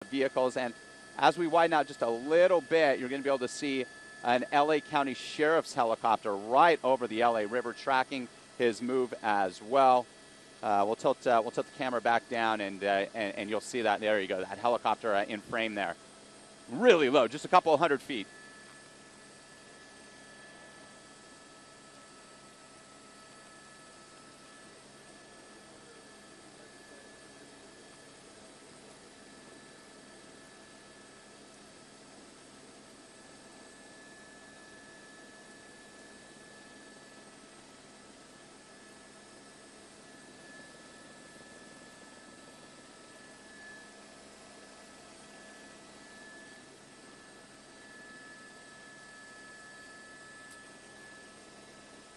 vehicles. And as we widen out just a little bit, you're going to be able to see an LA County Sheriff's helicopter right over the LA River, tracking his move as well. We'll tilt the camera back down, and you'll see that. There you go, that helicopter in frame there. Really low, just a couple of 100 feet.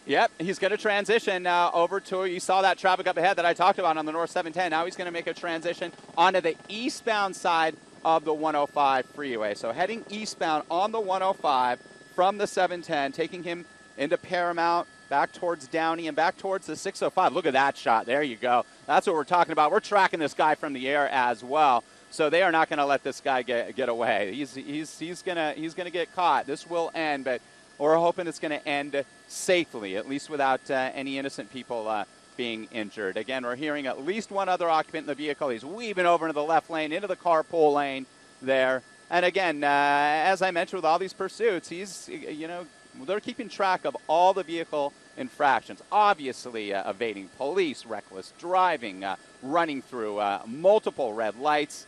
Yep, he's going to transition over to, you saw that traffic up ahead that I talked about on the North 710. Now he's going to make a transition onto the eastbound side of the 105 freeway. So heading eastbound on the 105 from the 710, taking him into Paramount, back towards Downey, and back towards the 605. Look at that shot. There you go. That's what we're talking about. We're tracking this guy from the air as well. So they are not going to let this guy get away. He's gonna get caught. This will end, but we're hoping it's going to end safely, at least without any innocent people being injured. Again, we're hearing at least one other occupant in the vehicle. He's weaving over into the left lane, into the carpool lane there. And again, as I mentioned with all these pursuits, they're keeping track of all the vehicle infractions. Obviously, evading police, reckless driving, running through multiple red lights.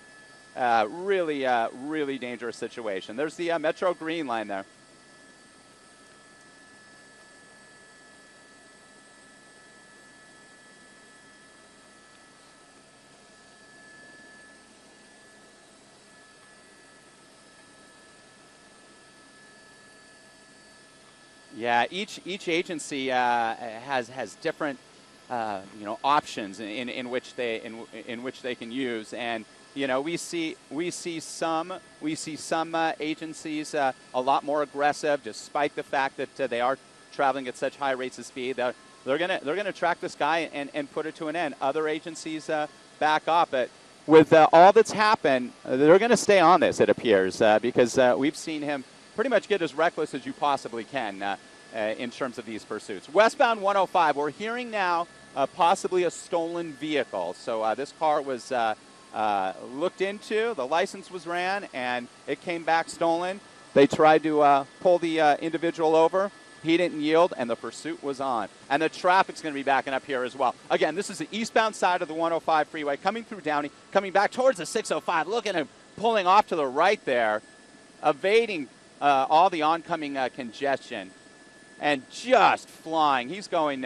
Really dangerous situation. There's the Metro Green line there. Yeah, each agency has different options in which they can use, and we see some agencies a lot more aggressive, despite the fact that they are traveling at such high rates of speed. They're gonna track this guy and put it to an end. Other agencies back off, but with all that's happened, they're going to stay on this, it appears, because we've seen him pretty much get as reckless as you possibly can in terms of these pursuits. Westbound 105, we're hearing now possibly a stolen vehicle. So this car was looked into, the license was ran, and it came back stolen. They tried to pull the individual over. He didn't yield, and the pursuit was on. And the traffic's going to be backing up here as well. Again, this is the eastbound side of the 105 freeway, coming through Downey, coming back towards the 605. Look at him pulling off to the right there, evading all the oncoming congestion, and just flying. He's going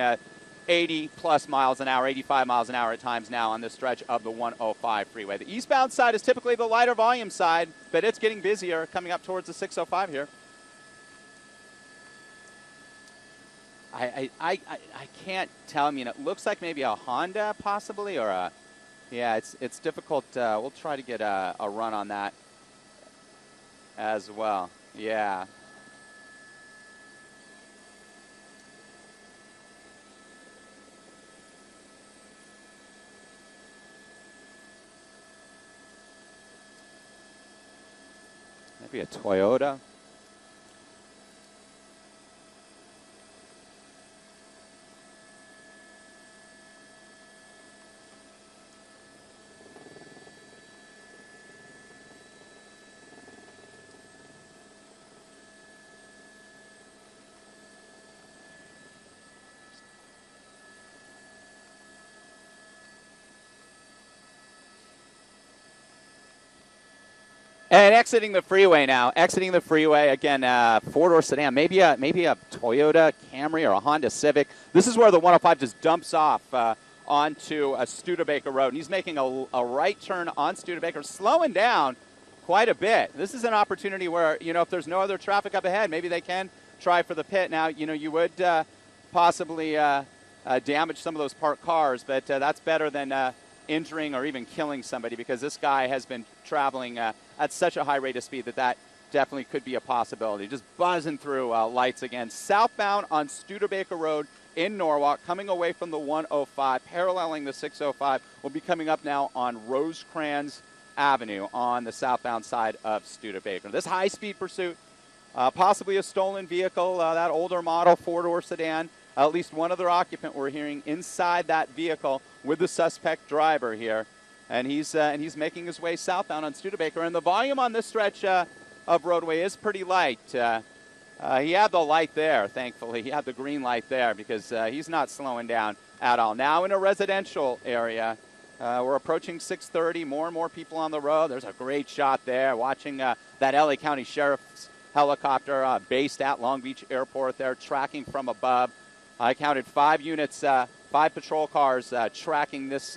80-plus miles an hour, 85 miles an hour at times now on this stretch of the 105 freeway. The eastbound side is typically the lighter volume side, but it's getting busier coming up towards the 605 here. I can't tell. I mean, it looks like maybe a Honda possibly, or a, yeah, it's difficult. We'll try to get a run on that as well. Yeah. Maybe a Toyota. And exiting the freeway now. Exiting the freeway again. Four-door sedan, maybe a Toyota Camry or a Honda Civic. This is where the 105 just dumps off onto a Studebaker Road. And he's making a right turn on Studebaker, slowing down quite a bit. This is an opportunity where, if there's no other traffic up ahead, maybe they can try for the pit. Now, you would possibly damage some of those parked cars, but that's better than injuring or even killing somebody, because this guy has been traveling at such a high rate of speed that definitely could be a possibility. Just buzzing through lights again. Southbound on Studebaker Road in Norwalk, coming away from the 105, paralleling the 605. We'll be coming up now on Rosecrans Avenue on the southbound side of Studebaker. This high-speed pursuit, possibly a stolen vehicle, that older model four-door sedan. At least one other occupant we're hearing inside that vehicle with the suspect driver here. And he's making his way southbound on Studebaker. And the volume on this stretch of roadway is pretty light. He had the light there, thankfully. He had the green light there because he's not slowing down at all. Now in a residential area, we're approaching 6:30. More and more people on the road. There's a great shot there watching that LA County Sheriff's helicopter based at Long Beach Airport there, tracking from above. I counted 5 units, 5 patrol cars tracking this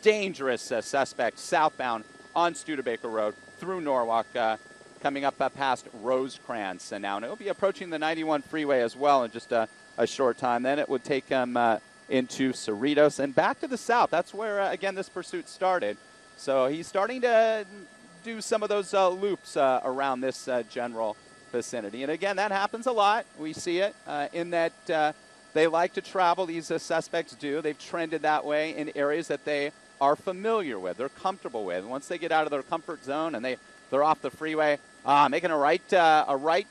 dangerous suspect southbound on Studebaker Road through Norwalk, coming up past Rosecrans now. And it will be approaching the 91 freeway as well in just a short time. Then it would take him into Cerritos and back to the south. That's where, again, this pursuit started. So he's starting to do some of those loops around this general vicinity. And again, that happens a lot. We see it in that they like to travel, these suspects do. They've trended that way in areas that they are familiar with, they're comfortable with. Once they get out of their comfort zone and they're off the freeway, making a right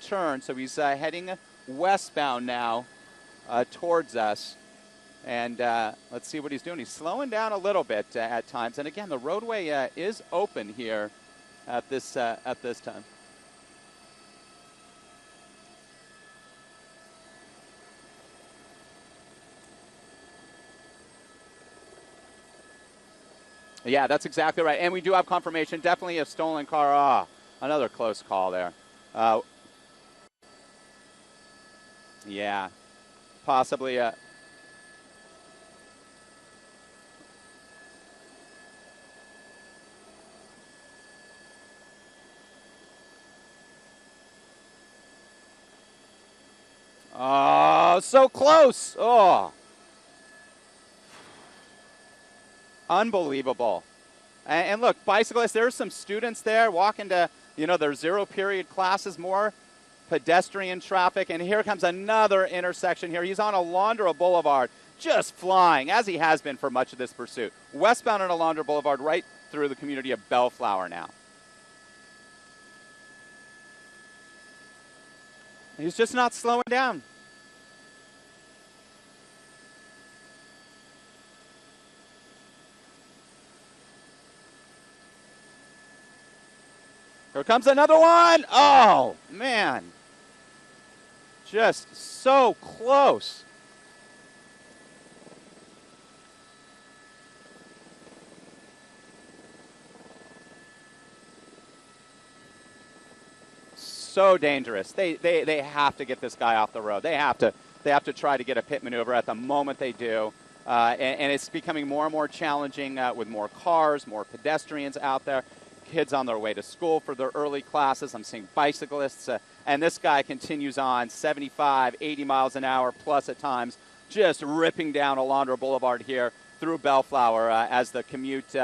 turn. So he's heading westbound now towards us. And let's see what he's doing. He's slowing down a little bit at times. And again, the roadway is open here at this time. Yeah, that's exactly right. And we do have confirmation. Definitely a stolen car. Another close call there. Yeah, possibly. Oh, so close. Oh. Unbelievable. And look, bicyclists, there's some students there walking to, their zero period classes, more pedestrian traffic. And here comes another intersection here. He's on Alondra Boulevard, just flying, as he has been for much of this pursuit. Westbound on Alondra Boulevard, right through the community of Bellflower now. He's just not slowing down. Here comes another one. Oh, man. Just so close. So dangerous. They have to get this guy off the road. They have to try to get a pit maneuver at the moment they do. And it's becoming more and more challenging with more cars, more pedestrians out there. Kids on their way to school for their early classes. I'm seeing bicyclists. And this guy continues on 75, 80 miles an hour plus at times, just ripping down Alondra Boulevard here through Bellflower as the commute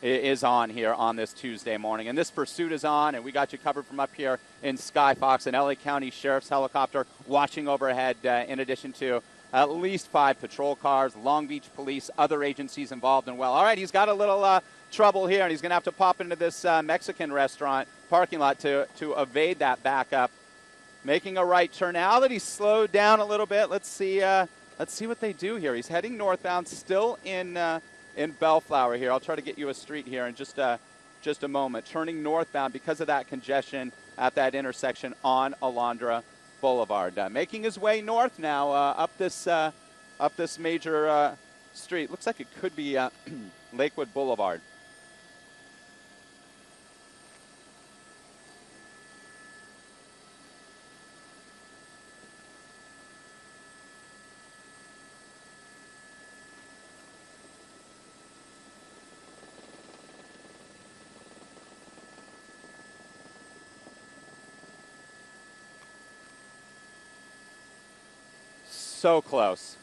is on here on this Tuesday morning. And this pursuit is on, and we got you covered from up here in Skyfox, an LA County Sheriff's helicopter watching overhead in addition to at least 5 patrol cars, Long Beach Police, other agencies involved and well. All right, he's got a little trouble here, and he's going to have to pop into this Mexican restaurant parking lot to evade that backup. Making a right turn. Now that he's slowed down a little bit, let's see what they do here. He's heading northbound, still in Bellflower here. I'll try to get you a street here in just a moment. Turning northbound because of that congestion at that intersection on Alondra Boulevard. Making his way north now up this major street. Looks like it could be Lakewood Boulevard. So close.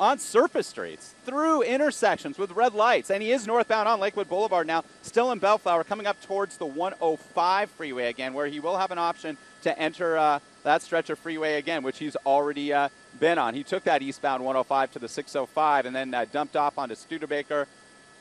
on surface streets, through intersections with red lights, and he is northbound on Lakewood Boulevard now, still in Bellflower, coming up towards the 105 freeway again, where he will have an option to enter that stretch of freeway again, which he's already been on. He took that eastbound 105 to the 605 and then dumped off onto Studebaker,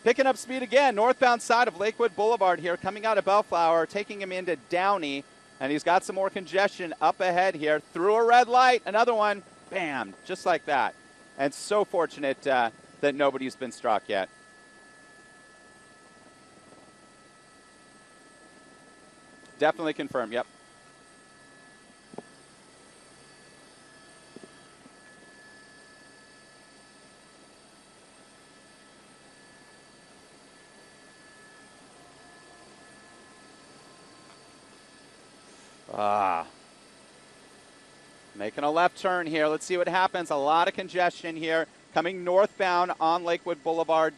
picking up speed again, northbound side of Lakewood Boulevard here, coming out of Bellflower, taking him into Downey, and he's got some more congestion up ahead here, through a red light, another one, bam, just like that. And so fortunate that nobody's been struck yet. Definitely confirmed, yep. Making a left turn here. Let's see what happens. A lot of congestion here. Coming northbound on Lakewood Boulevard.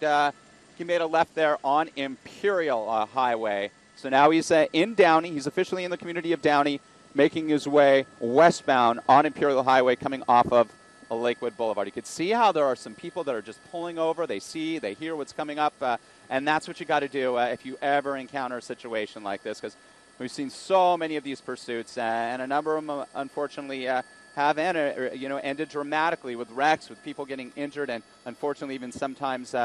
He made a left there on Imperial Highway. So now he's in Downey. He's officially in the community of Downey, making his way westbound on Imperial Highway, coming off of Lakewood Boulevard. You can see how there are some people that are just pulling over. They see, they hear what's coming up, and that's what you got to do if you ever encounter a situation like this, because we've seen so many of these pursuits, and a number of them, unfortunately, have ended dramatically with wrecks, with people getting injured, and unfortunately even sometimes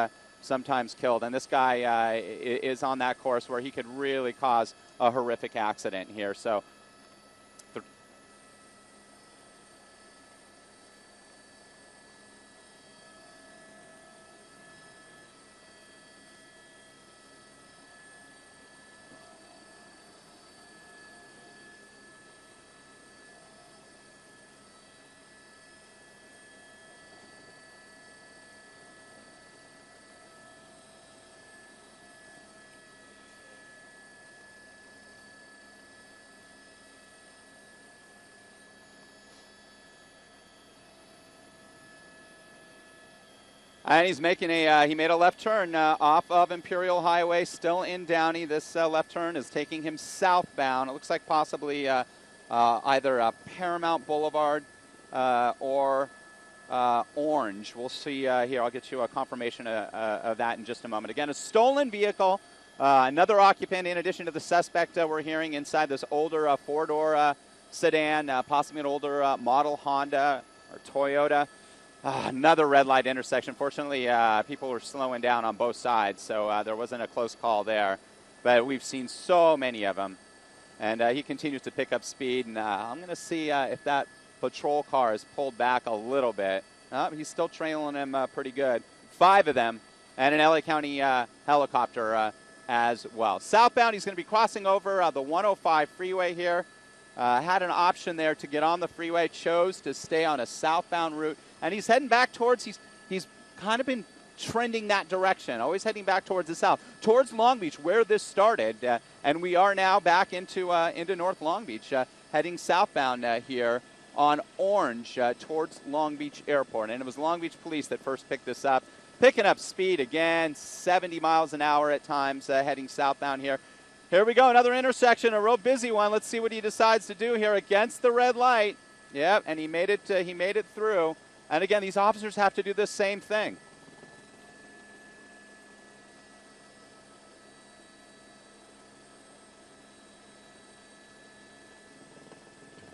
killed. And this guy is on that course where he could really cause a horrific accident here. So. And he's making he made a left turn off of Imperial Highway, still in Downey. This left turn is taking him southbound. It looks like possibly either Paramount Boulevard or Orange. We'll see here. I'll get you a confirmation of that in just a moment. Again, a stolen vehicle. Another occupant, in addition to the suspect we're hearing inside this older four-door sedan, possibly an older model Honda or Toyota. Another red light intersection. Fortunately, people were slowing down on both sides, so there wasn't a close call there. But we've seen so many of them. And he continues to pick up speed. And I'm going to see if that patrol car is pulled back a little bit. He's still trailing him pretty good. 5 of them, and an LA County helicopter as well. Southbound, he's going to be crossing over the 105 freeway here. Had an option there to get on the freeway, chose to stay on a southbound route. And he's heading back towards, he's kind of been trending that direction, always heading back towards the south, towards Long Beach, where this started. And we are now back into North Long Beach, heading southbound here on Orange towards Long Beach Airport. And it was Long Beach Police that first picked this up, picking up speed again, 70 miles an hour at times, heading southbound here. Here we go, another intersection, a real busy one. Let's see what he decides to do here against the red light. Yep, and he made it through. And again, these officers have to do the same thing.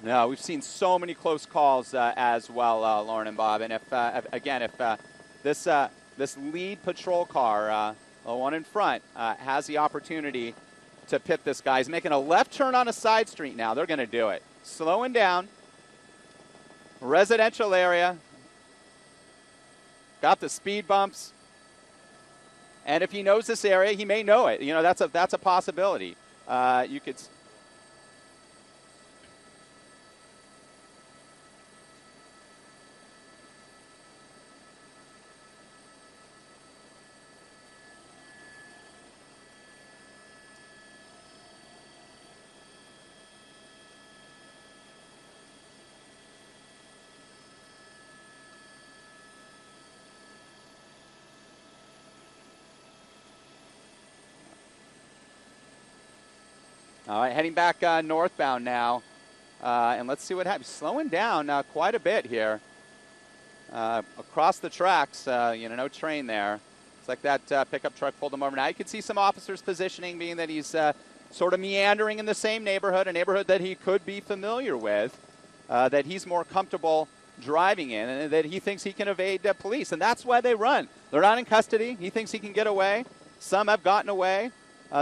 No, we've seen so many close calls as well, Lauren and Bob. And if this lead patrol car, the one in front, has the opportunity to pit this guy, he's making a left turn on a side street now. They're going to do it. Slowing down. Residential area. Got the speed bumps. And if he knows this area, he may know it. You know, that's a possibility. You could. All right, heading back northbound now, and let's see what happens. Slowing down quite a bit here. across the tracks, no train there. It's like that pickup truck pulled him over. Now you can see some officers positioning, being that he's sort of meandering in the same neighborhood, a neighborhood that he could be familiar with, that he's more comfortable driving in, and that he thinks he can evade police. And that's why they run. They're not in custody. He thinks he can get away. Some have gotten away.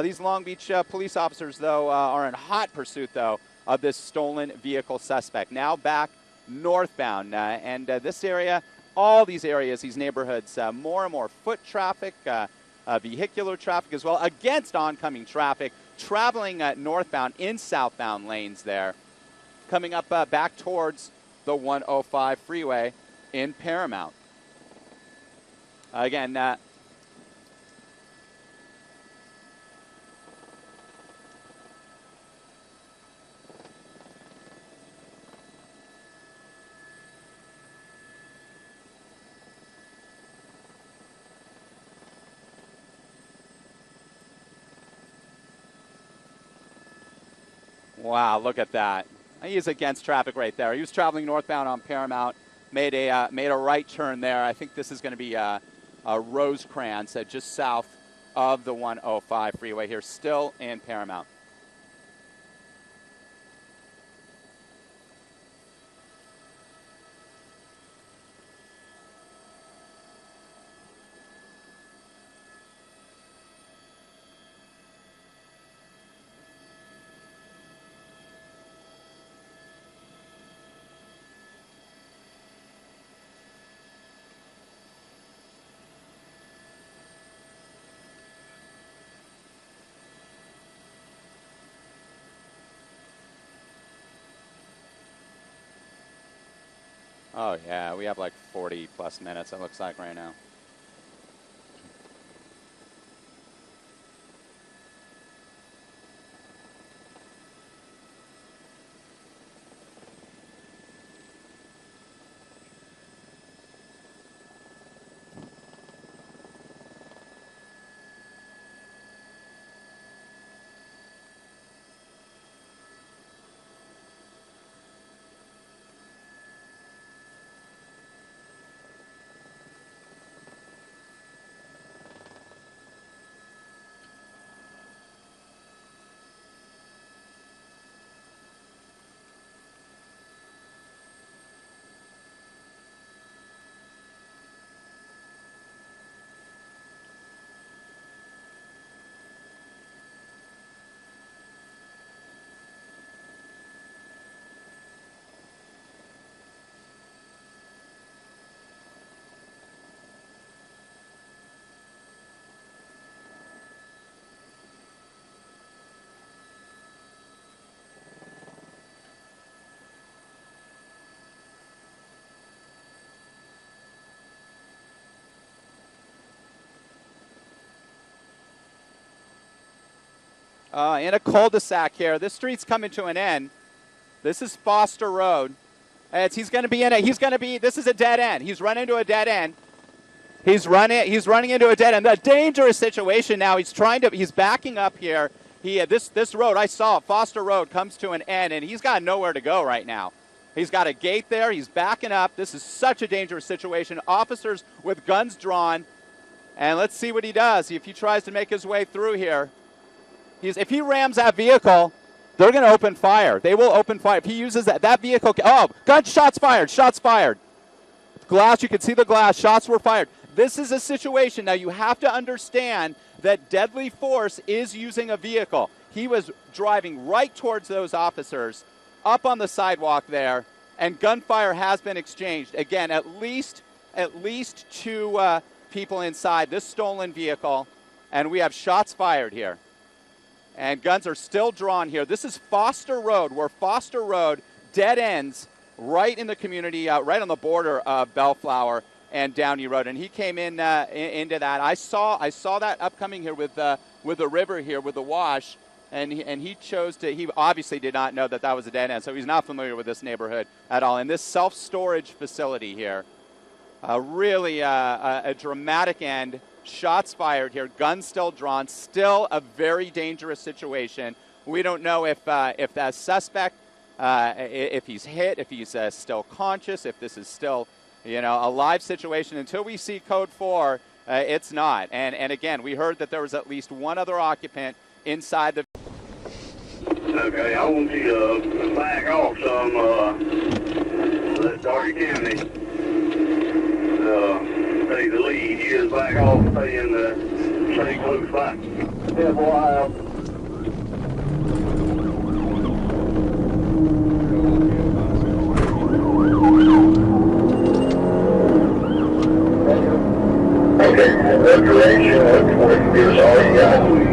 These Long Beach police officers, though, are in hot pursuit, though, of this stolen vehicle suspect. Now back northbound. And this area, all these areas, these neighborhoods, more and more foot traffic, vehicular traffic as well, against oncoming traffic, traveling northbound in southbound lanes there, coming up back towards the 105 freeway in Paramount. Again, wow, look at that. He's against traffic right there. He was traveling northbound on Paramount, made a right turn there. I think this is going to be Rosecrans, just south of the 105 freeway here, still in Paramount. Oh, yeah, we have like 40-plus minutes, it looks like, right now. In a cul-de-sac here. This street's coming to an end. This is Foster Road. He's going to be in it. This is a dead end. He's run into a dead end. He's running into a dead end. A dangerous situation now. He's backing up here. This road, I saw it, Foster Road, comes to an end, and he's got nowhere to go right now. He's got a gate there. He's backing up. This is such a dangerous situation. Officers with guns drawn. And let's see what he does. If he tries to make his way through here. If he rams that vehicle, they're going to open fire. They will open fire. If he uses that vehicle. Oh, shots fired. Shots fired. Glass, you can see the glass. Shots were fired. This is a situation. Now, you have to understand that deadly force is using a vehicle. He was driving right towards those officers up on the sidewalk there, and gunfire has been exchanged. Again, at least two people inside this stolen vehicle, and we have shots fired here. And guns are still drawn here. This is Foster Road, where Foster Road dead ends right in the community, right on the border of Bellflower and Downey Road. And he came in into that. I saw that upcoming here with the river here, with the wash. And he chose to. He obviously did not know that was a dead end, so he's not familiar with this neighborhood at all. And this self-storage facility here, really a dramatic end. Shots fired here, guns still drawn, still a very dangerous situation. We don't know if that suspect, if he's hit, if he's still conscious, if this is still You know, a live situation, until we see code 4, it's not. And again, we heard that there was at least one other occupant inside the... Okay, I want you to back off some, let Darty County take the lead. You just back off and stay close by. Yeah, boy, okay, that direction, here's all you got.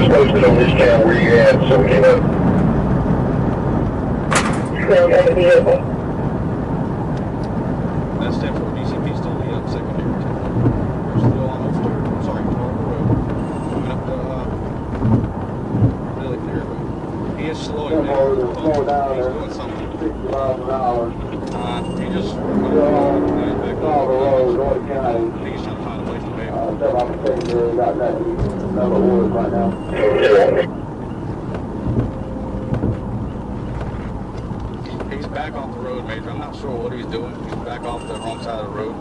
Posted on this town where you at, so we can ground on the vehicle. That's 10-4 DCP still lead up secondary. We're still on Oakstone, sorry, Harbor Road. Coming up to really clear road. He is slowing down. He's doing something. 60 miles an hour. He just Still on the road, North County. he's trying to find a place to bail. Step off the secondary, got that number woods right now. He's back off the road, Major. I'm not sure what he's doing. He's back off the wrong side of the road.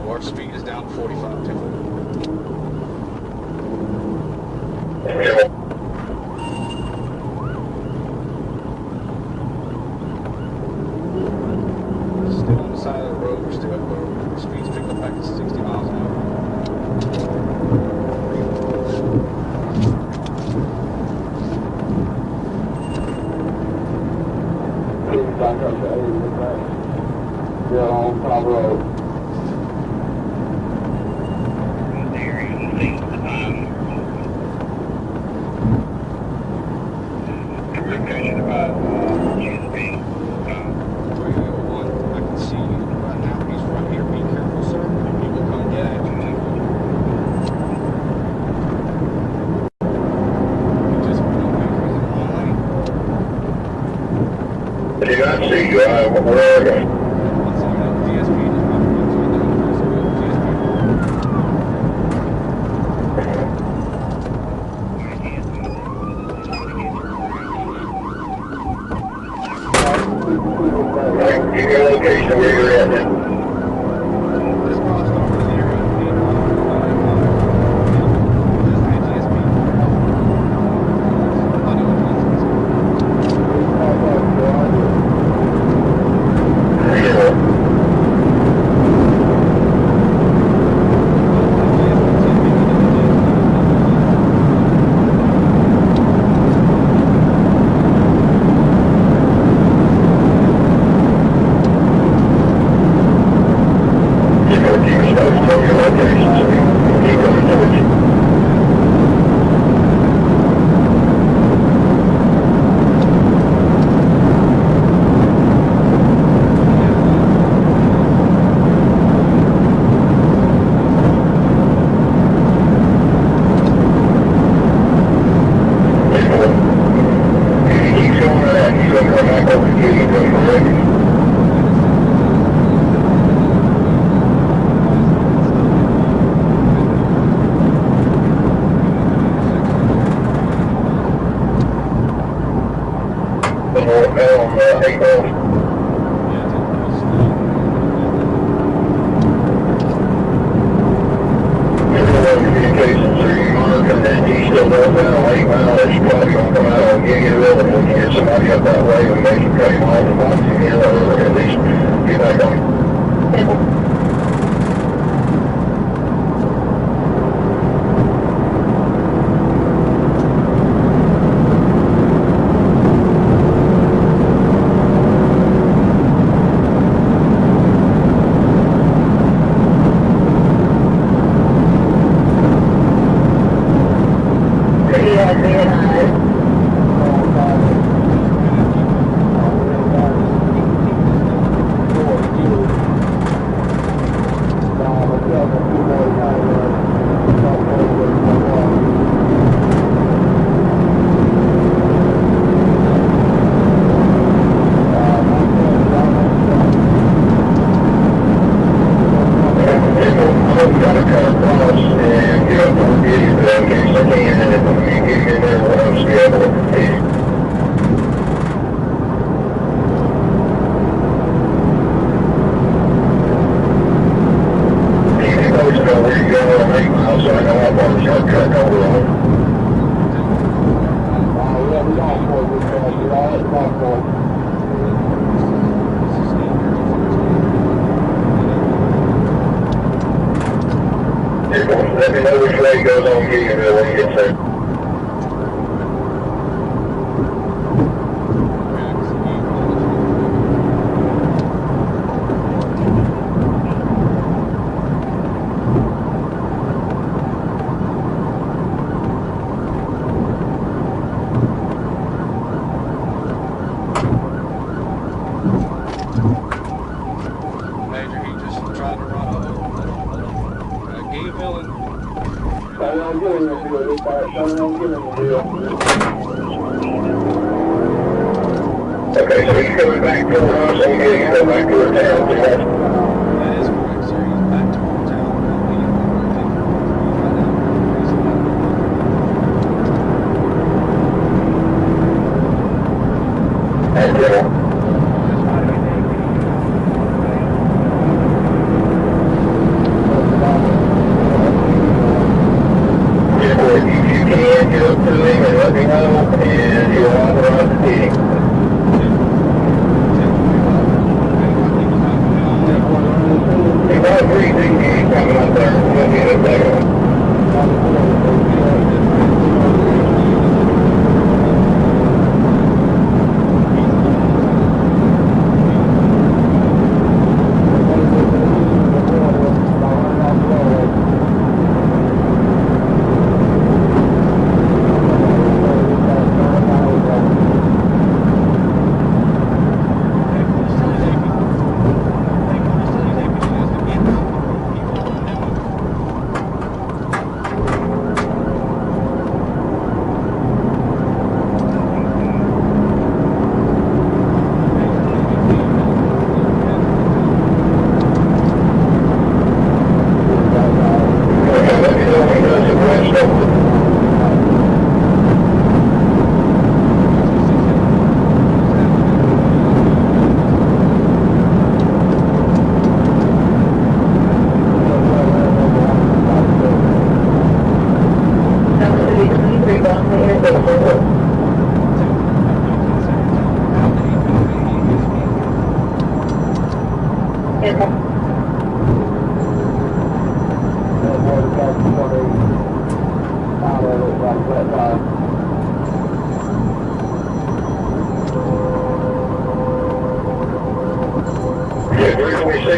Our speed is down to 45 too. Still on the side of the road. We're still our speed's picked up back to 60 miles an hour. Back up to 80, still on top road. Did I see you? Where are you? Give your location where you're at now. 8 miles. Communications, are you monitoring that east of northbound 8 mile? That's probably going to come out on Giggyville, and we can get somebody up that way and they can cut him off and box him in, or at least get back on him. Let me know which way it goes on Giggyville when you get there. Major, he just tried to run Giggyville and Okay, so he's coming back to the house and getting back to the town. that is correct, sir. He's back to town. If you can, get up to him and let me know, and he'll authorize the meeting. If I agree, then he's coming up there, we'll get it there.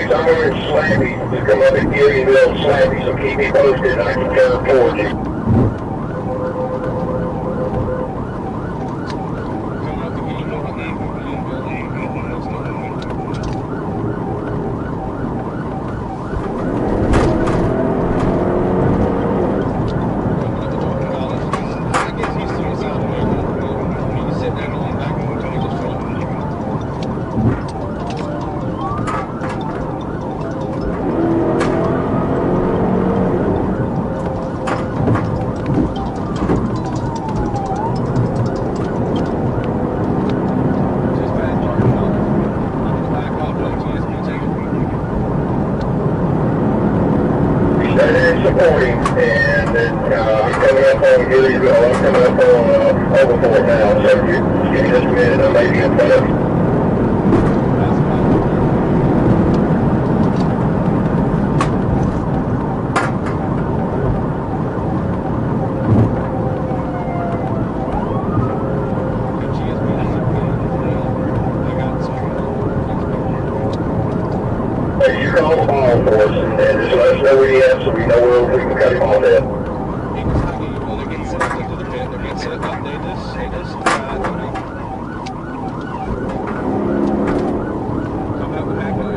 Somewhere in Slavy, just come up and Gillianville, Slavy, so keep me posted and I can come report you. and then I'm coming up on Gilliesville. I'm coming up on Overport now, so just give me just a minute, I may be in front of you. You call the ball for us and just let us know where he is so we know where we can cut him off at. Well, they're getting set up into the pit. They're getting set up. They just come out with that going. Come out with that going.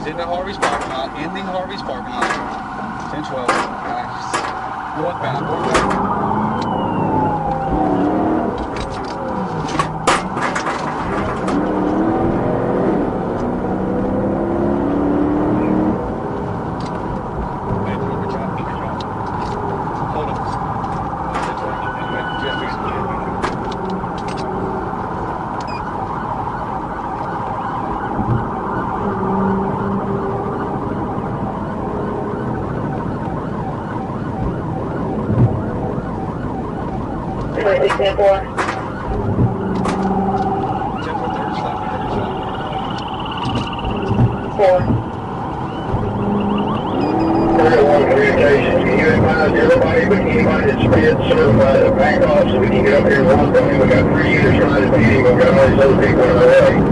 In the Harvey's parking lot, 1012, northbound, Communications, can you advise everybody, but anybody that's been certified to back off so we can get up here and walk on him? We got 3 units trying to beat him, we've got all these other people in our way.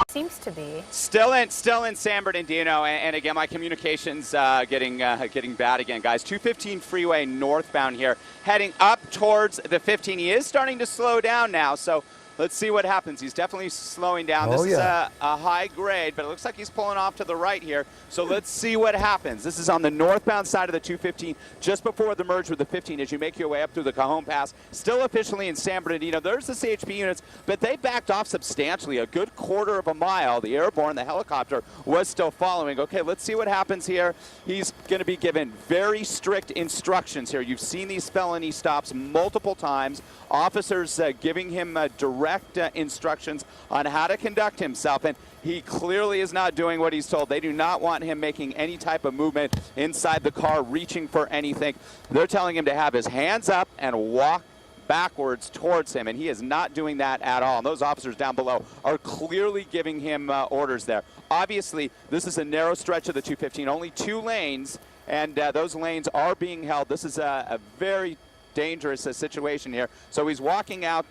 Seems to be still in San Bernardino, and again, my communications getting bad again, guys. 215 freeway northbound here, heading up towards the 15. He is starting to slow down now, so Let's see what happens. He's definitely slowing down. This is a high grade, but it looks like he's pulling off to the right here. So let's see what happens. This is on the northbound side of the 215, just before the merge with the 15 as you make your way up through the Cajon Pass. Still officially in San Bernardino. There's the CHP units, but they backed off substantially, a good quarter of a mile. The airborne, the helicopter, was still following. Okay, let's see what happens here. He's going to be given very strict instructions here. You've seen these felony stops multiple times. Officers giving him direct instructions on how to conduct himself, and he clearly is not doing what he's told. They do not want him making any type of movement inside the car, reaching for anything. They're telling him to have his hands up and walk backwards towards him, and he is not doing that at all. And those officers down below are clearly giving him orders there. Obviously, this is a narrow stretch of the 215, only 2 lanes, and those lanes are being held. This is a very dangerous situation here. So he's walking out,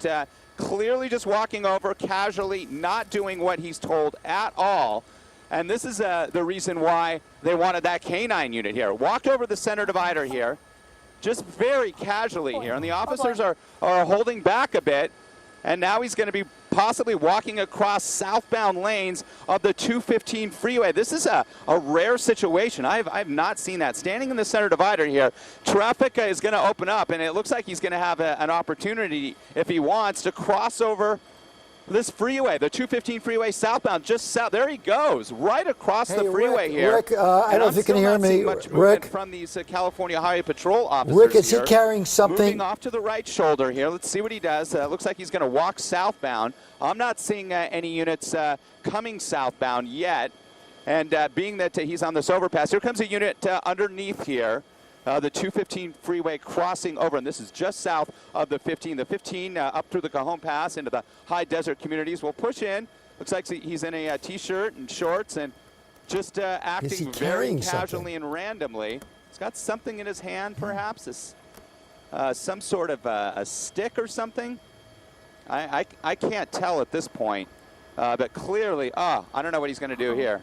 clearly just walking over casually, not doing what he's told at all. And this is the reason why they wanted that canine unit here. Walked over the center divider here, just very casually here. And the officers are holding back a bit. And now he's going to be possibly walking across southbound lanes of the 215 freeway. This is a rare situation. I've not seen that. Standing in the center divider here, traffic is going to open up, and it looks like he's going to have an opportunity, if he wants, to cross over this freeway, the 215 freeway southbound, just south. There he goes, right across the freeway here. Rick, I don't know if you can hear me. Rick, from these California Highway Patrol officers. Rick, is here, he carrying something? Moving off to the right shoulder here. Let's see what he does. Looks like he's going to walk southbound. I'm not seeing any units coming southbound yet. And being that he's on this overpass, here comes a unit underneath here. The 215 freeway crossing over, and this is just south of the 15. The 15 up through the Cajon Pass into the high desert communities will push in. Looks like he's in a T-shirt and shorts and just acting very casually and randomly. He's got something in his hand, perhaps. It's, some sort of a stick or something. I can't tell at this point, but clearly, I don't know what he's going to do here.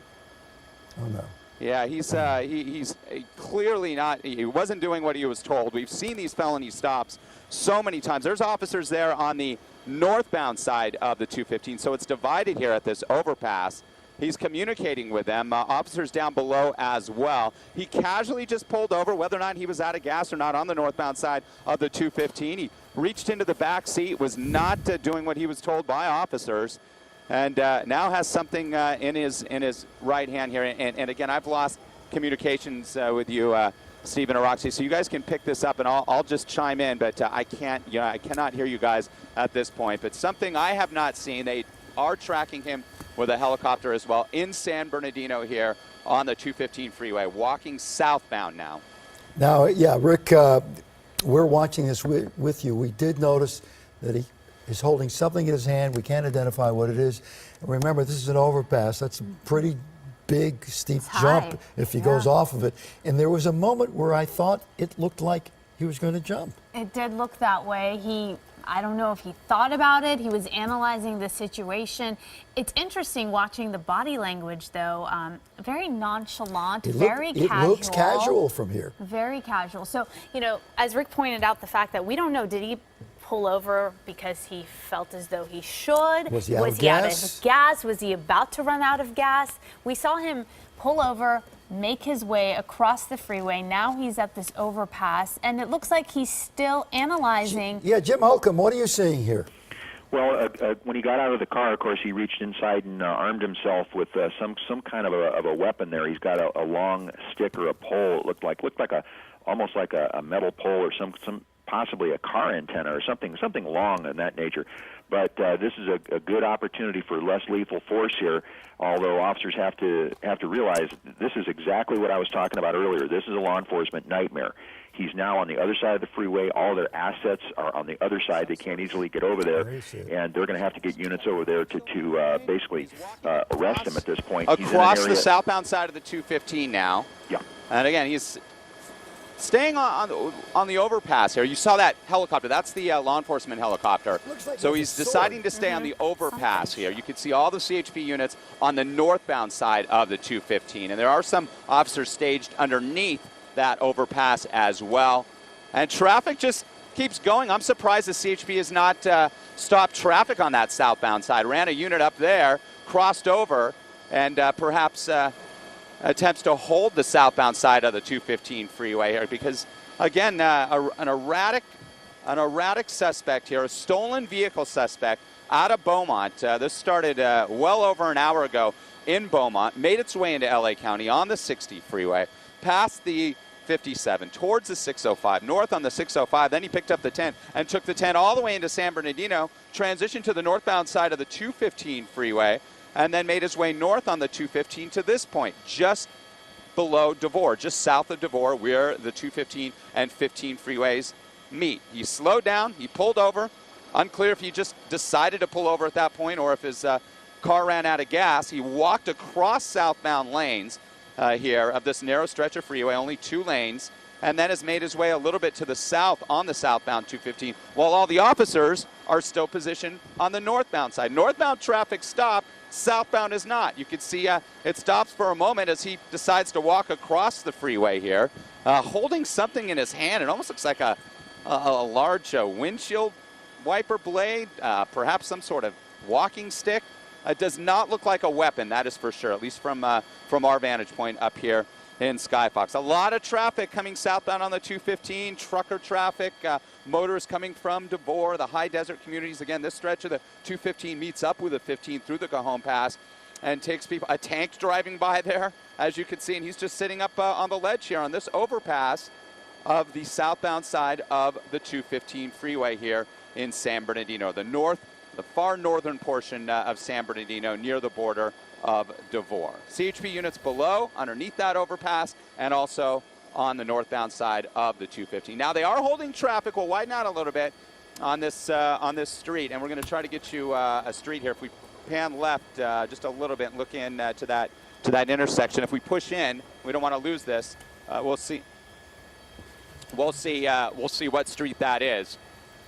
Oh, no. Yeah, he's clearly not, he wasn't doing what he was told. We've seen these felony stops so many times. There's officers there on the northbound side of the 215, so it's divided here at this overpass. He's communicating with them, officers down below as well. He casually just pulled over, whether or not he was out of gas or not, on the northbound side of the 215. He reached into the back seat, was not doing what he was told by officers. And now has something in his right hand here. And again, I've lost communications with you, Stephen and Roxy. So you guys can pick this up, and I'll just chime in. But I cannot hear you guys at this point. But something I have not seen. They are tracking him with a helicopter as well in San Bernardino here on the 215 freeway, walking southbound now. Now, yeah, Rick, we're watching this with you. We did notice that he is holding something in his hand. We can't identify what it is. And remember, this is an overpass. That's a pretty big, steep jump if he goes off of it. And there was a moment where I thought it looked like he was going to jump. It did look that way. I don't know if he thought about it. He was analyzing the situation. It's interesting watching the body language, though. Very nonchalant, very casual. It looks casual from here. Very casual. So, as Rick pointed out, the fact that we don't know, did he pull over because he felt as though he should? Was he out of gas? Was he about to run out of gas? We saw him pull over, make his way across the freeway. Now he's at this overpass, and it looks like he's still analyzing. Yeah, Jim Holcomb, what are you seeing here? Well, when he got out of the car, of course, he reached inside and armed himself with some kind of a weapon there. He's got a long stick or a pole. It looked like almost like a metal pole or some possibly a car antenna or something long in that nature. But this is a good opportunity for less lethal force here, although officers have to realize this is exactly what I was talking about earlier. This is a law enforcement nightmare. He's now on the other side of the freeway. All their assets are on the other side. They can't easily get over there, and they're going to have to get units over there to basically arrest him at this point. Across the southbound side of the 215 now. Yeah. And again, he's staying on the overpass here. You saw that helicopter. That's the law enforcement helicopter. Like so he's deciding to stay on the overpass here. You can see all the CHP units on the northbound side of the 215. And there are some officers staged underneath that overpass as well. And traffic just keeps going. I'm surprised the CHP is not stop traffic on that southbound side. Ran a unit up there, crossed over, and perhaps attempts to hold the southbound side of the 215 freeway here because, again, an erratic suspect here, a stolen vehicle suspect out of Beaumont. This started well over an hour ago in Beaumont, made its way into LA County on the 60 freeway, past the 57, towards the 605, north on the 605. Then he picked up the 10 and took the 10 all the way into San Bernardino, transitioned to the northbound side of the 215 freeway, and then made his way north on the 215 to this point, just below Devore, just south of Devore, where the 215 and 15 freeways meet. He slowed down, he pulled over. Unclear if he just decided to pull over at that point or if his car ran out of gas. He walked across southbound lanes here of this narrow stretch of freeway, only 2 lanes, and then has made his way a little bit to the south on the southbound 215, while all the officers are still positioned on the northbound side. Northbound traffic stopped, southbound is not. You can see it stops for a moment as he decides to walk across the freeway here, holding something in his hand. It almost looks like a large windshield wiper blade, perhaps some sort of walking stick. It does not look like a weapon, that is for sure, at least from our vantage point up here in Skyfox. A lot of traffic coming southbound on the 215, trucker traffic, motorists coming from Devore, the high desert communities. Again, this stretch of the 215 meets up with the 15 through the Cajon Pass and takes people. A tank driving by there, as you can see, and he's just sitting up on the ledge here on this overpass of the southbound side of the 215 freeway here in San Bernardino, the far northern portion of San Bernardino near the border of Devore. CHP units below, underneath that overpass, and also on the northbound side of the 215. Now they are holding traffic. We'll widen out a little bit on this street, and we're going to try to get you a street here. If we pan left just a little bit and look in to that intersection, if we push in, we don't want to lose this. We'll see what street that is.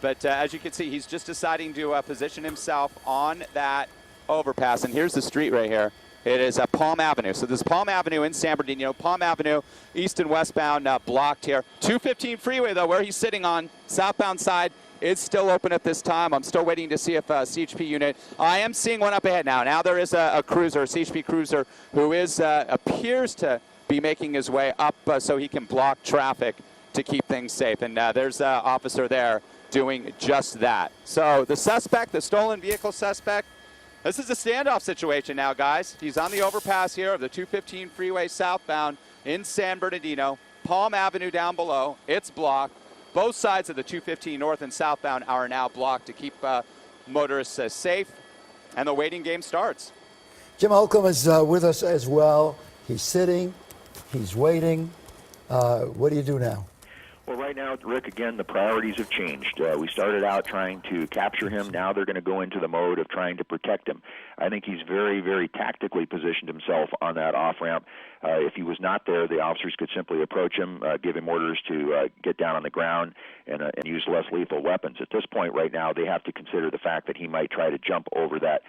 But as you can see, he's just deciding to position himself on that overpass. And here's the street right here. It is Palm Avenue. So this is Palm Avenue in San Bernardino. Palm Avenue, east and westbound blocked here. 215 freeway, though, where he's sitting on southbound side, is still open at this time. I'm still waiting to see if a CHP unit. I am seeing one up ahead now. Now there is a cruiser, a CHP cruiser, who appears to be making his way up so he can block traffic to keep things safe. And there's an officer there doing just that. So the suspect, the stolen vehicle suspect, this is a standoff situation now, guys. He's on the overpass here of the 215 freeway southbound in San Bernardino. Palm Avenue down below, it's blocked. Both sides of the 215 north and southbound are now blocked to keep motorists safe, and the waiting game starts. Jim Holcomb is with us as well. He's sitting, he's waiting. What do you do now? Well, right now, Rick, again, the priorities have changed. We started out trying to capture him. Now they're going to go into the mode of trying to protect him. I think he's very, very tactically positioned himself on that off-ramp. If he was not there, the officers could simply approach him, give him orders to get down on the ground and use less lethal weapons. At this point right now, they have to consider the fact that he might try to jump over that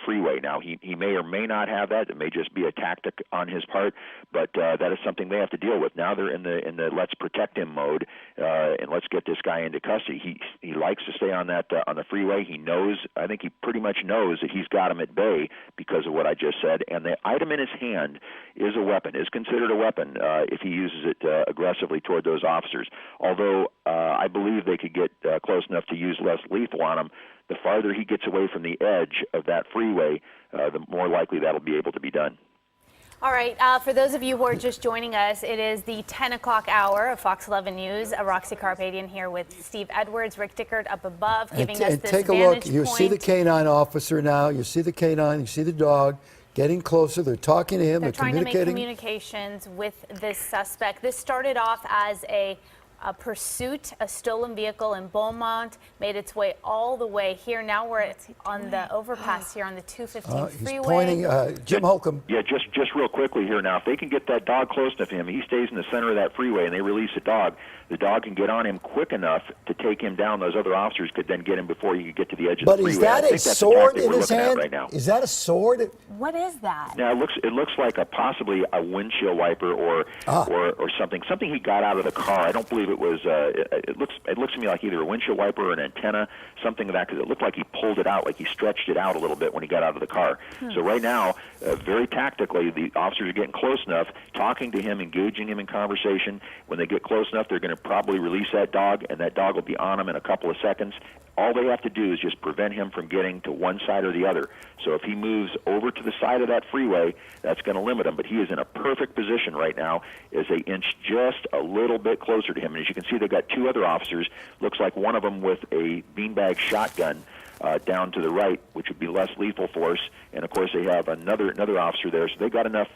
freeway. Now, he may or may not have that. It may just be a tactic on his part, but that is something they have to deal with. Now they're in the let's protect him mode, and let's get this guy into custody. He likes to stay on the freeway. He knows, I think he pretty much knows that he's got him at bay because of what I just said, and the item in his hand is a weapon, is considered a weapon if he uses it aggressively toward those officers. Although I believe they could get close enough to use less lethal on him. The farther he gets away from the edge of that freeway, the more likely that'll be able to be done. All right, for those of you who are just joining us, it is the 10 o'clock hour of Fox 11 News. Roxy Carpadian here with Steve Edwards, Rick Dickert up above, giving us this take a look. You point. see the canine officer now. You see the canine. You see the dog getting closer. They're talking to him. They're trying communicating. to make communications with this suspect. This started off as a pursuit, a stolen vehicle in Beaumont, made its way all the way here. Now we're on the overpass here on the 215 freeway. He's pointing, Jim Holcomb. Yeah, just real quickly here now. If they can get that dog close enough to him, he stays in the center of that freeway, and they release the dog can get on him quick enough to take him down. Those other officers could then get him before he could get to the edge of the freeway. But is that a sword in his hand? Right now. Is that a sword? What is that? Now it looks like possibly a windshield wiper or something he got out of the car. I don't believe believe it was. It looks to me like either a windshield wiper or an antenna, something of that, because it looked like he pulled it out, like he stretched it out a little bit when he got out of the car. So right now, very tactically, the officers are getting close enough, talking to him, engaging him in conversation. When they get close enough, they're going to probably release that dog, and that dog will be on him in a couple of seconds. All they have to do is just prevent him from getting to one side or the other. So if he moves over to the side of that freeway, that's going to limit him. But he is in a perfect position right now as they inch just a little bit closer to him. And as you can see, they've got two other officers. Looks like one of them with a beanbag shotgun down to the right, which would be less lethal force. And of course, they have another officer there. So they've got enough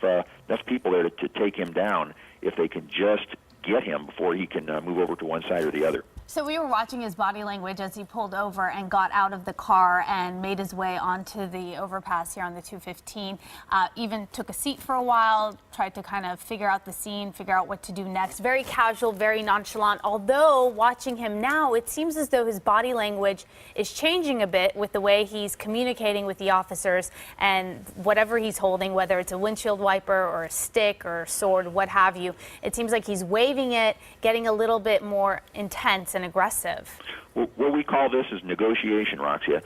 people there to take him down if they can just get him before he can move over to one side or the other. So we were watching his body language as he pulled over and got out of the car and made his way onto the overpass here on the 215. Even took a seat for a while, tried to kind of figure out the scene, figure out what to do next. Very casual, very nonchalant. Although watching him now, it seems as though his body language is changing a bit with the way he's communicating with the officers and whatever he's holding, whether it's a windshield wiper or a stick or a sword, what have you. It seems like he's waving it, getting a little bit more intense and aggressive. What we call this is negotiation, Roxia.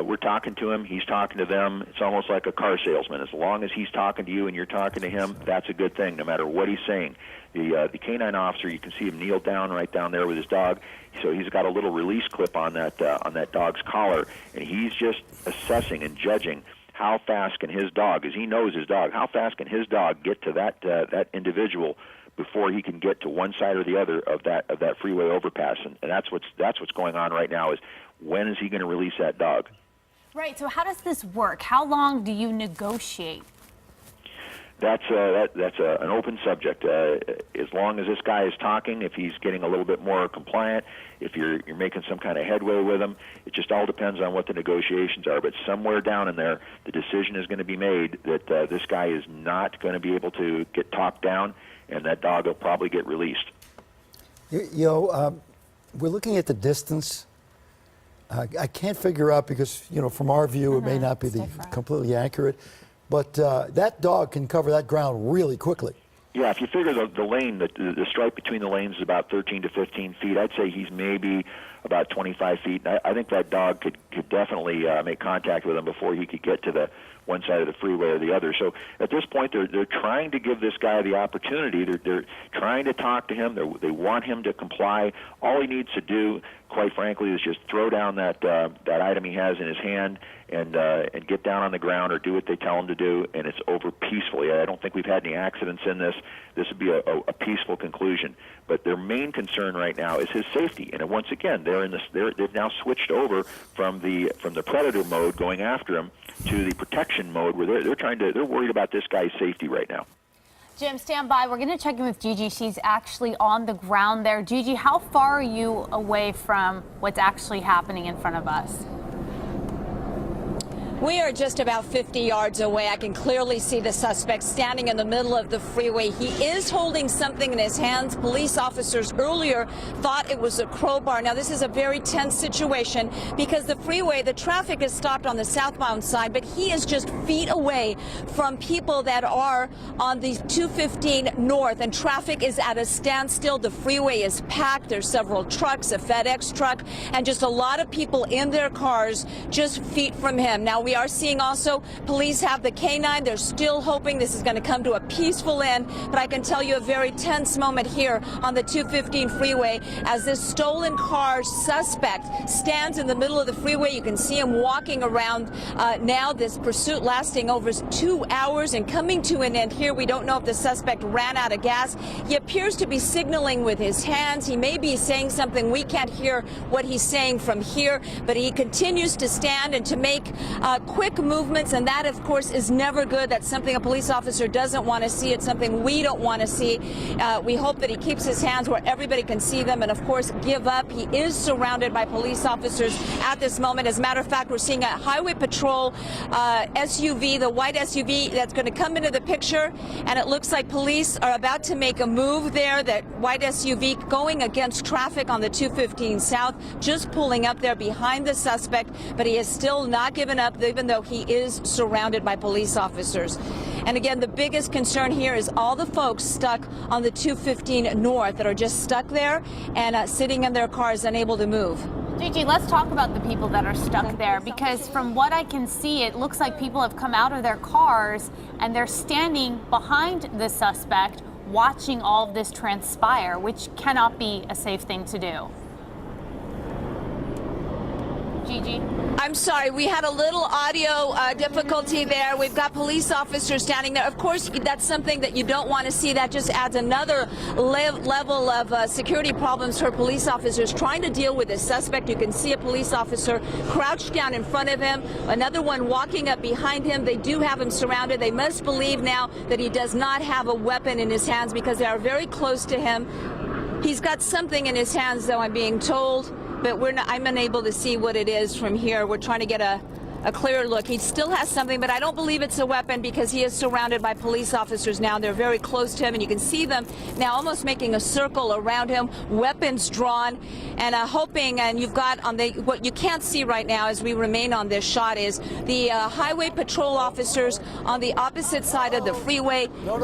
We're talking to him, he's talking to them. It's almost like a car salesman. As long as he's talking to you and you're talking to him, that's a good thing, no matter what he's saying. The canine officer, you can see him kneel down right down there with his dog. So he's got a little release clip on that dog's collar, and he's just assessing and judging how fast can his dog, as he knows his dog, how fast can his dog get to that individual before he can get to one side or the other of that freeway overpass. And that's what's going on right now, is when is he going to release that dog? Right, so how does this work? How long do you negotiate? That's an open subject. As long as this guy is talking, if he's getting a little bit more compliant, if you're making some kind of headway with him, it just all depends on what the negotiations are. But somewhere down in there, the decision is going to be made that this guy is not going to be able to get talked down, and that dog will probably get released. We're looking at the distance. I can't figure out, because from our view it may not be completely accurate, but that dog can cover that ground really quickly. Yeah, if you figure the lane, the stripe between the lanes is about 13 to 15 feet, I'd say he's maybe about 25 feet. I think that dog could definitely make contact with him before he could get to the one side of the freeway or the other. So at this point, they're trying to give this guy the opportunity. They're trying to talk to him. They want him to comply. All he needs to do, quite frankly, is just throw down that item he has in his hand and get down on the ground or do what they tell him to do, and it's over peacefully. I don't think we've had any accidents in this. This would be a peaceful conclusion. But their main concern right now is his safety. And once again, they've now switched over from the predator mode, going after him, to the protection mode, where they're worried about this guy's safety right now. Jim, stand by. We're going to check in with Gigi. She's actually on the ground there. Gigi, how far are you away from what's actually happening in front of us? We are just about 50 yards away. I can clearly see the suspect standing in the middle of the freeway. He is holding something in his hands. Police officers earlier thought it was a crowbar. Now, this is a very tense situation because the traffic is stopped on the southbound side, but he is just feet away from people that are on the 215 north, and traffic is at a standstill. The freeway is packed. There's several trucks, a FedEx truck, and just a lot of people in their cars just feet from him. Now, we are seeing also police have the canine. They're still hoping this is going to come to a peaceful end, but I can tell you a very tense moment here on the 215 freeway as this stolen car suspect stands in the middle of the freeway. You can see him walking around now, this pursuit lasting over 2 hours and coming to an end here. We don't know if the suspect ran out of gas. He appears to be signaling with his hands. He may be saying something. We can't hear what he's saying from here, but he continues to stand and to make quick movements, and that, of course, is never good. That's something a police officer doesn't want to see. It's something we don't want to see. We hope that he keeps his hands where everybody can see them and, of course, give up. He is surrounded by police officers at this moment. As a matter of fact, we're seeing a highway patrol SUV, the white SUV, that's going to come into the picture, and it looks like police are about to make a move there. That white SUV going against traffic on the 215 South, just pulling up there behind the suspect, but he has still not given up even though he is surrounded by police officers. And again, the biggest concern here is all the folks stuck on the 215 North that are just stuck there and sitting in their cars, unable to move. Gigi, let's talk about the people that are stuck there, because from what I can see, it looks like people have come out of their cars and they're standing behind the suspect watching all of this transpire, which cannot be a safe thing to do. Gigi? I'm sorry, we had a little audio difficulty there. We've got police officers standing there. Of course, that's something that you don't want to see. That just adds another level of security problems for police officers trying to deal with a suspect. You can see a police officer crouched down in front of him, another one walking up behind him. They do have him surrounded. They must believe now that he does not have a weapon in his hands because they are very close to him. He's got something in his hands, though, I'm being told. But I'm unable to see what it is from here. We're trying to get a clearer look. He still has something, but I don't believe it's a weapon because he is surrounded by police officers now. They're very close to him, and you can see them now almost making a circle around him, weapons drawn, and hoping, and you've got on the, what you can't see right now as we remain on this shot is the highway patrol officers on the opposite side of the freeway. No.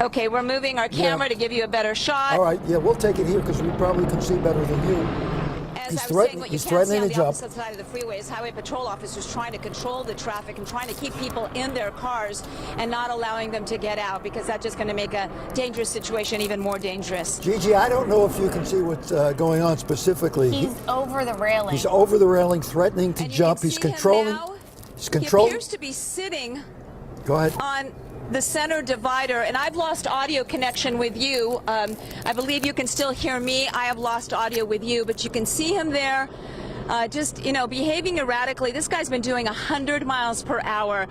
Okay, we're moving our camera to give you a better shot. All right, yeah, we'll take it here because we probably can see better than you. As I was saying, what you can't see on the opposite side of the freeway is highway patrol officers trying to control the traffic and trying to keep people in their cars and not allowing them to get out, because that's just going to make a dangerous situation even more dangerous. Gigi, I don't know if you can see what's going on specifically. He's over the railing. He's over the railing, threatening to jump. He's controlling. He's controlling. He appears to be sitting Go ahead. on the center divider, and I've lost audio connection with you. I believe you can still hear me. I have lost audio with you, but you can see him there just, behaving erratically. This guy's been doing 100 miles per hour.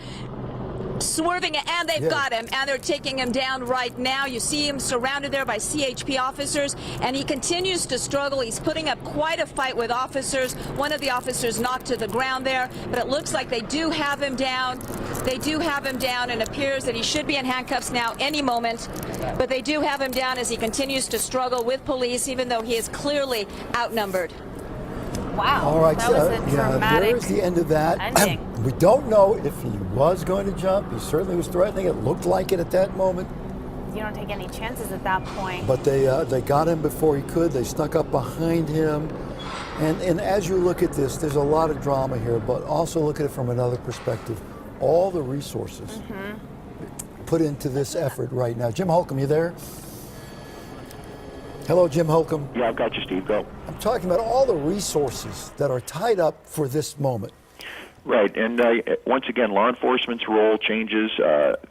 Swerving, and they've got him, and they're taking him down right now. You see him surrounded there by CHP officers, and he continues to struggle. He's putting up quite a fight with officers. One of the officers knocked to the ground there, but it looks like they do have him down. They do have him down, and it appears that he should be in handcuffs now any moment, but they do have him down as he continues to struggle with police, even though he is clearly outnumbered. Wow. All right, that was a dramatic there's the end of that. ending. We don't know if he was going to jump. He certainly was threatening. It looked like it at that moment. You don't take any chances at that point. But they got him before he could. They snuck up behind him. And as you look at this, there's a lot of drama here, but also look at it from another perspective. All the resources put into this effort right now. Jim Holcomb, you there? Hello, Jim Holcomb. Yeah, I've got you, Steve. Go. I'm talking about all the resources that are tied up for this moment. Right, and once again, law enforcement's role changes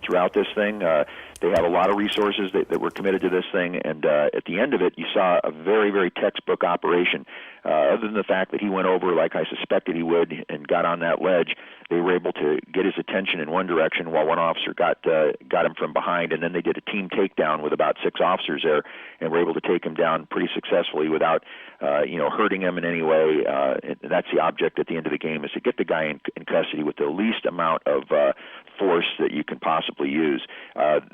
throughout this thing. They have a lot of resources that were committed to this thing, and at the end of it, you saw a very, very textbook operation. Other than the fact that he went over like I suspected he would and got on that ledge, they were able to get his attention in one direction while one officer got him from behind, and then they did a team takedown with about 6 officers there, and were able to take him down pretty successfully without hurting him in any way. And that's the object at the end of the game, is to get the guy in custody with the least amount of force that you can possibly use.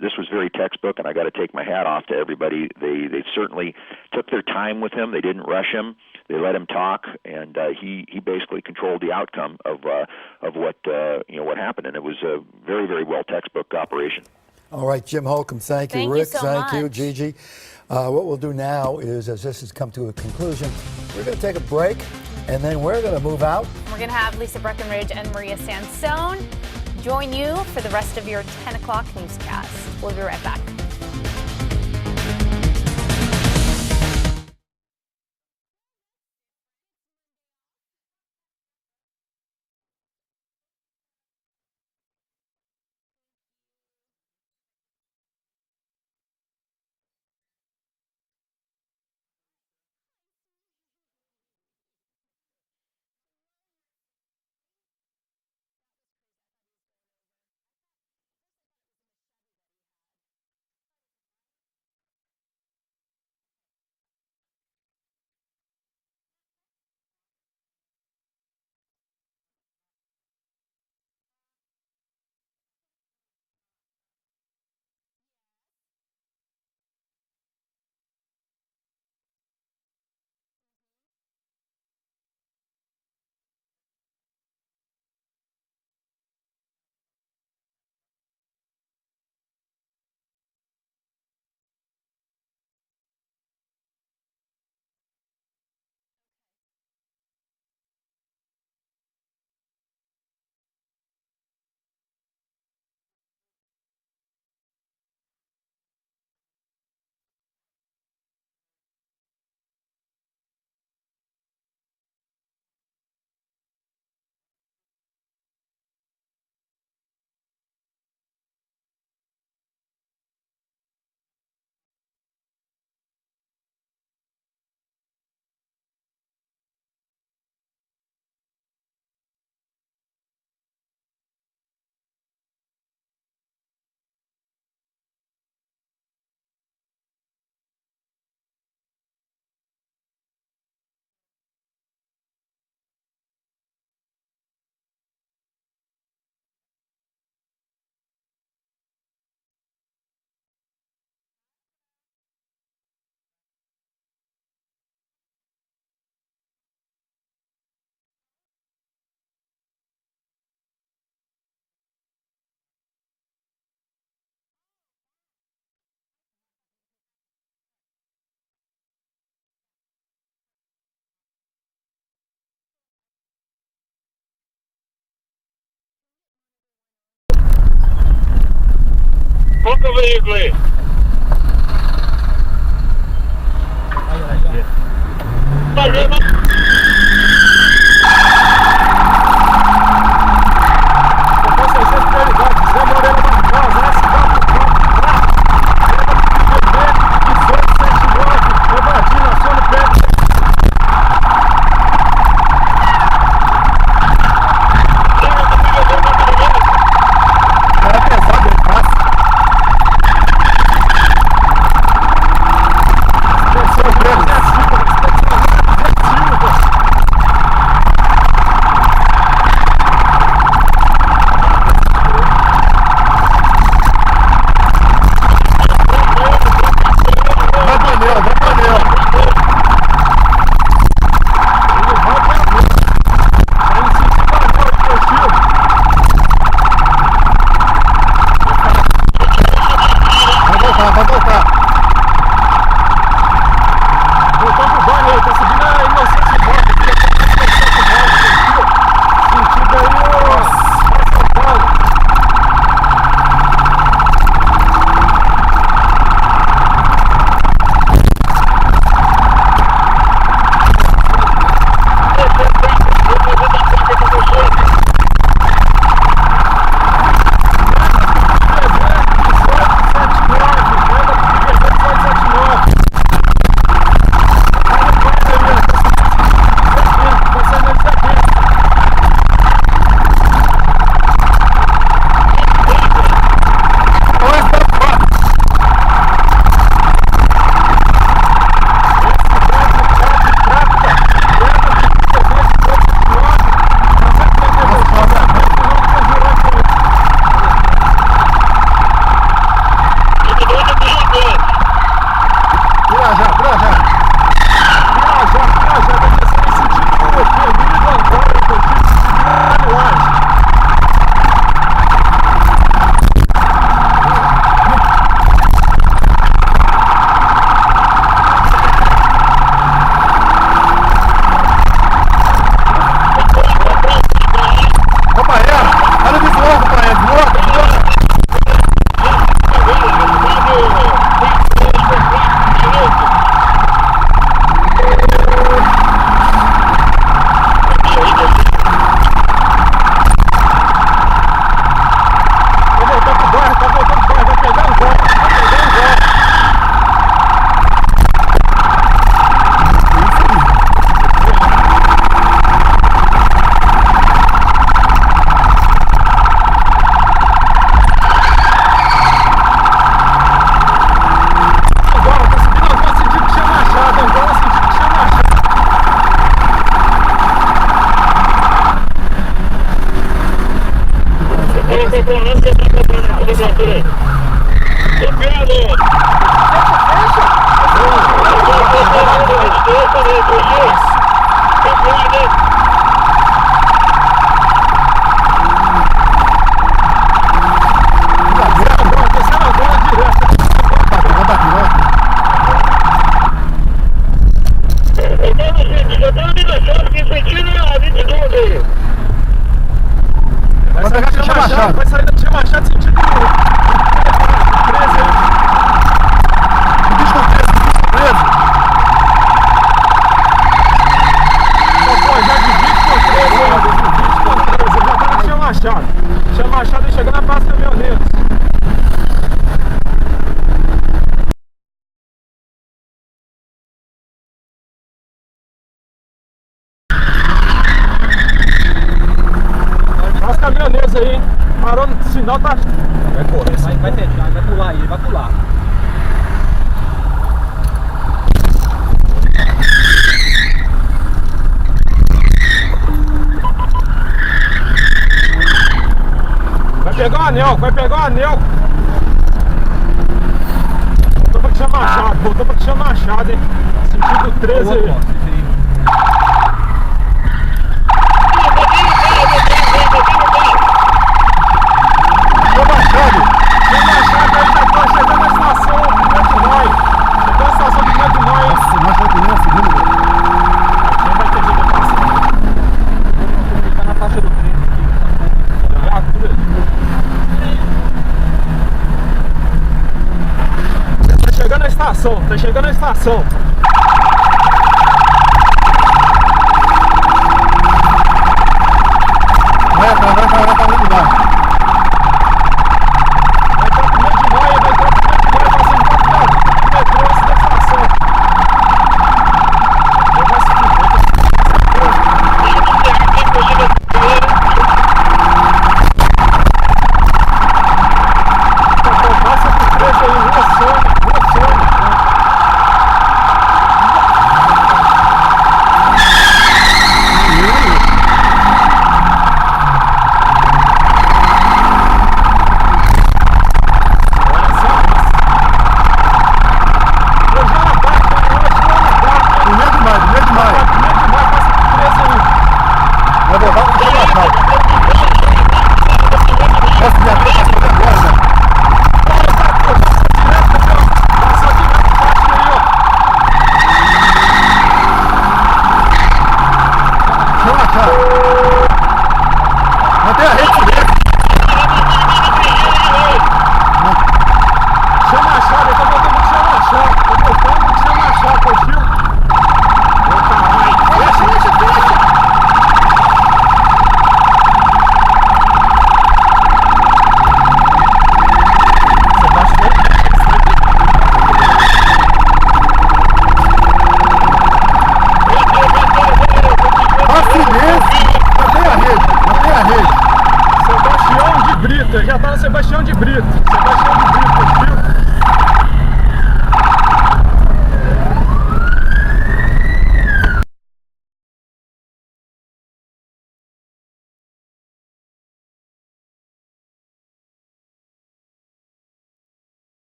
This was very textbook, and I got to take my hat off to everybody. They certainly took their time with him. They didn't rush him. They let him talk, and he basically controlled the outcome of what happened, and it was a very, very well textbook operation. All right, Jim Holcomb, thank you. Thank Rick, you so thank you. much. Gigi. What we'll do now is, as this has come to a conclusion, we're going to take a break, and then we're going to move out. We're going to have Lisa Breckenridge and Maria Sansone join you for the rest of your 10 o'clock newscast. We'll be right back. Toca o veículo aí. Vai sair da Tia Machado sentido preso aí. Bicho preso. Pô, já de 20 com 13, já tá na Tia Machado. Tia Machado aí chegando na Praça Caminhoneiros. Praça Caminhoneiros aí, hein? Parou no sinal, tá. Vai correr, vai tentar, vai pular aí, vai pular. Vai pegar o anel, vai pegar o anel. Voltou pra Tia Machado, voltou pra Tia Machado, hein? Sentido 13 aí. Tia Machado aí já tá chegando na estação 1º de maio. Chegou a estação 1º de maio, hein? Nossa, nós vamos primeiro, segundo. Quem vai ter que passar? Vou ficar na faixa do trem aqui. Olha tudo ali. estação, tá chegando na estação. Vai, vai, vai, vai, vai, vai, vai.